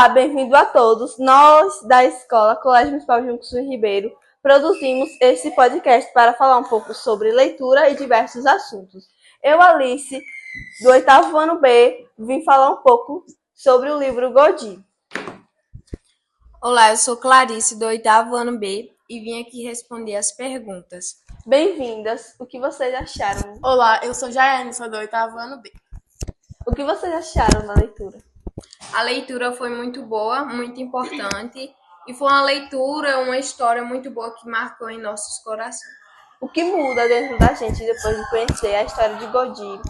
Olá, bem-vindo a todos. Nós, da Escola Colégio Municipal João Coutinho Ribeiro, produzimos esse podcast para falar um pouco sobre leitura e diversos assuntos. Eu, Alice, do 8º ano B, vim falar um pouco sobre o livro Godin. Olá, eu sou Clarice, do 8º ano B, e vim aqui responder as perguntas. Bem-vindas. O que vocês acharam? Olá, eu sou Jaiane, sou do 8º ano B. O que vocês acharam da leitura? A leitura foi muito boa, muito importante, e foi uma leitura, uma história muito boa que marcou em nossos corações. O que muda dentro da gente depois de conhecer a história de Godin?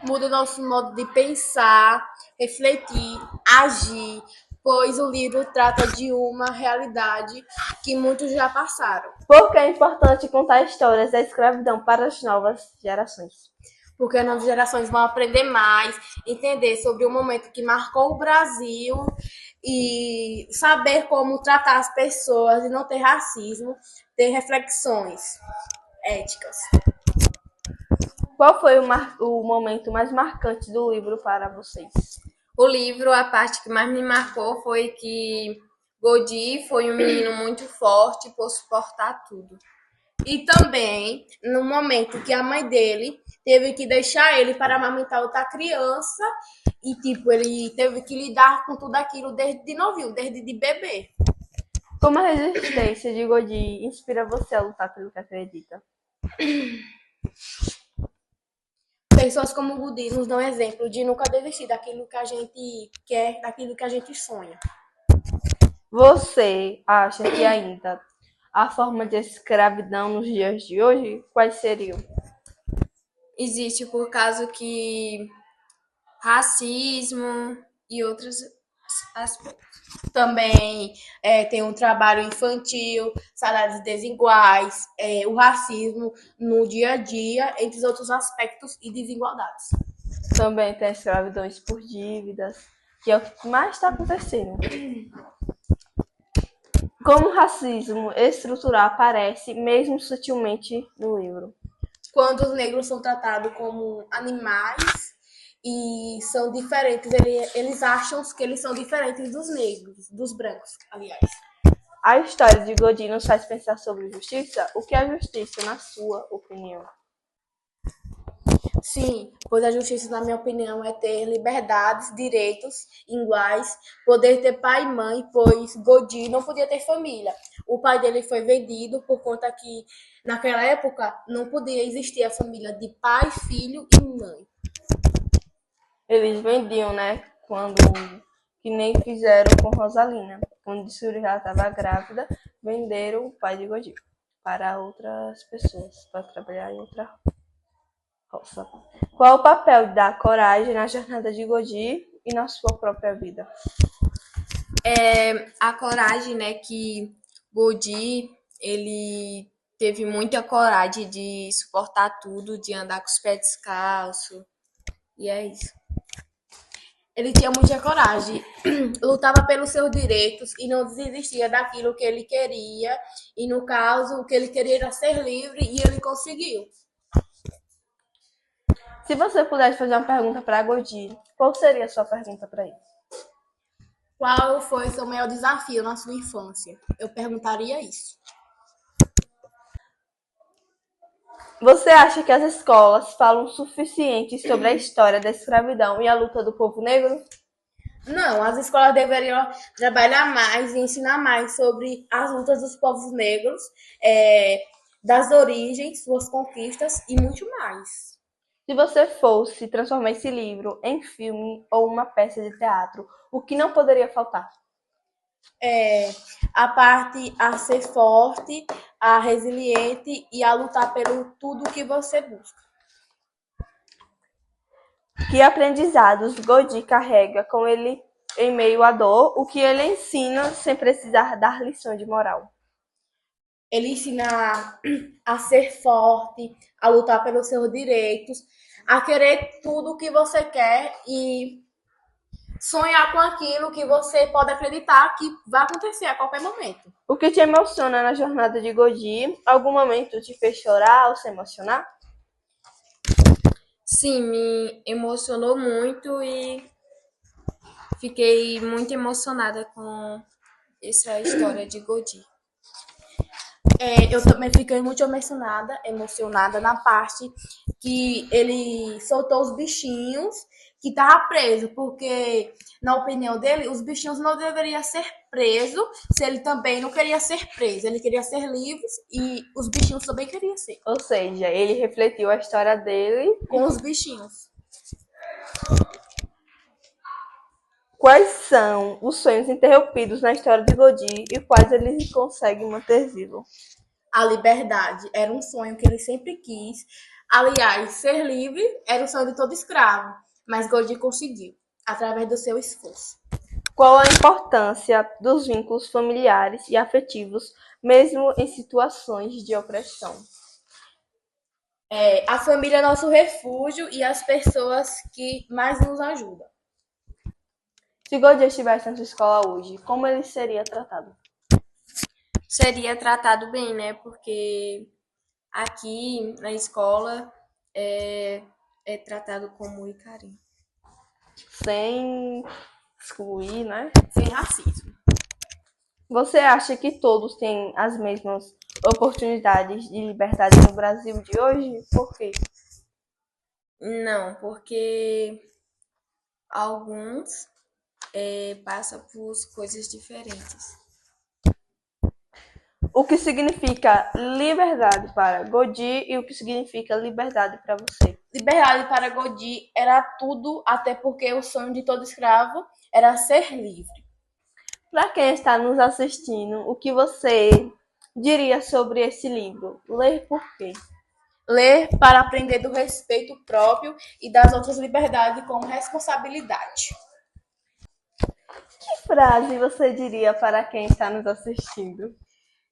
Muda o nosso modo de pensar, refletir, agir, pois o livro trata de uma realidade que muitos já passaram. Por que é importante contar histórias da escravidão para as novas gerações? Porque as novas gerações vão aprender mais, entender sobre o momento que marcou o Brasil e saber como tratar as pessoas e não ter racismo, ter reflexões éticas. Qual foi o momento mais marcante do livro para vocês? O livro, a parte que mais me marcou foi que Godin foi um menino muito forte por suportar tudo. E também, no momento que a mãe dele teve que deixar ele para amamentar outra criança, e ele teve que lidar com tudo aquilo desde novinho, desde de bebê. Como a resistência de Godin inspira você a lutar pelo que acredita? Pessoas como o Godin nos dão exemplo de nunca desistir daquilo que a gente quer, daquilo que a gente sonha. Você acha que ainda há forma de escravidão nos dias de hoje? Quais seriam? Existe por causa que racismo e outros aspectos. Também tem um trabalho infantil, salários desiguais, o racismo no dia a dia, entre outros aspectos e desigualdades. Também tem escravidões por dívidas, que é o que mais está acontecendo. Como o racismo estrutural aparece, mesmo sutilmente, no livro? Quando os negros são tratados como animais e são diferentes, eles acham que eles são diferentes dos negros, dos brancos, aliás. A história de Godin nos faz pensar sobre justiça? O que é justiça, na sua opinião? Sim, pois a justiça, na minha opinião, é ter liberdades, direitos iguais, poder ter pai e mãe, pois Godin não podia ter família. O pai dele foi vendido por conta que, naquela época, não podia existir a família de pai, filho e mãe. Eles vendiam, né? Que nem fizeram com Rosalina. Quando descobriram que ela estava grávida, venderam o pai de Godin para outras pessoas, para trabalhar em outra roça. Qual o papel da coragem na jornada de Godin e na sua própria vida? A coragem, né, que Godin, ele teve muita coragem de suportar tudo, de andar com os pés descalços, e é isso. Ele tinha muita coragem, lutava pelos seus direitos e não desistia daquilo que ele queria. E, no caso, o que ele queria era ser livre e ele conseguiu. Se você pudesse fazer uma pergunta para Godin, qual seria a sua pergunta para ele? Qual foi seu maior desafio na sua infância? Eu perguntaria isso. Você acha que as escolas falam o suficiente sobre a história da escravidão e a luta do povo negro? Não, as escolas deveriam trabalhar mais e ensinar mais sobre as lutas dos povos negros, das origens, suas conquistas e muito mais. Se você fosse transformar esse livro em filme ou uma peça de teatro, o que não poderia faltar? A parte a ser forte, a resiliente e a lutar pelo tudo que você busca. Que aprendizados Godin carrega com ele em meio à dor, o que ele ensina sem precisar dar lição de moral? Ele ensina a ser forte, a lutar pelos seus direitos, a querer tudo que você quer e sonhar com aquilo que você pode acreditar que vai acontecer a qualquer momento. O que te emociona na jornada de Godin? Algum momento te fez chorar ou se emocionar? Sim, me emocionou muito e Fiquei muito emocionada com essa história de Godi. Eu também fiquei muito emocionada na parte que ele soltou os bichinhos que estavam presos, porque, na opinião dele, os bichinhos não deveriam ser presos se ele também não queria ser preso. Ele queria ser livre e os bichinhos também queriam ser. Ou seja, ele refletiu a história dele. Com os bichinhos. Quais são os sonhos interrompidos na história de Godi e quais ele consegue manter vivo? A liberdade era um sonho que ele sempre quis. Aliás, ser livre era o sonho de todo escravo, mas Godi conseguiu, através do seu esforço. Qual a importância dos vínculos familiares e afetivos, mesmo em situações de opressão? A família é nosso refúgio e as pessoas que mais nos ajudam. Se Godi estivesse na sua escola hoje, como ele seria tratado? Seria tratado bem, né? Porque aqui na escola é tratado com muito carinho. Sem excluir, né? Sem racismo. Você acha que todos têm as mesmas oportunidades de liberdade no Brasil de hoje? Por quê? Não, porque alguns passam por coisas diferentes. O que significa liberdade para Godi e o que significa liberdade para você? Liberdade para Godi era tudo, até porque o sonho de todo escravo era ser livre. Para quem está nos assistindo, o que você diria sobre esse livro? Ler por quê? Ler para aprender do respeito próprio e das outras liberdades com responsabilidade. Que frase você diria para quem está nos assistindo?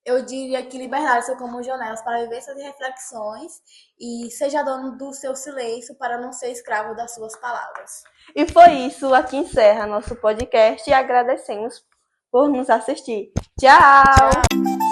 Eu diria que liberdade são como janelas para vivências e reflexões e seja dono do seu silêncio para não ser escravo das suas palavras. E foi isso, aqui encerra nosso podcast e agradecemos por nos assistir. Tchau!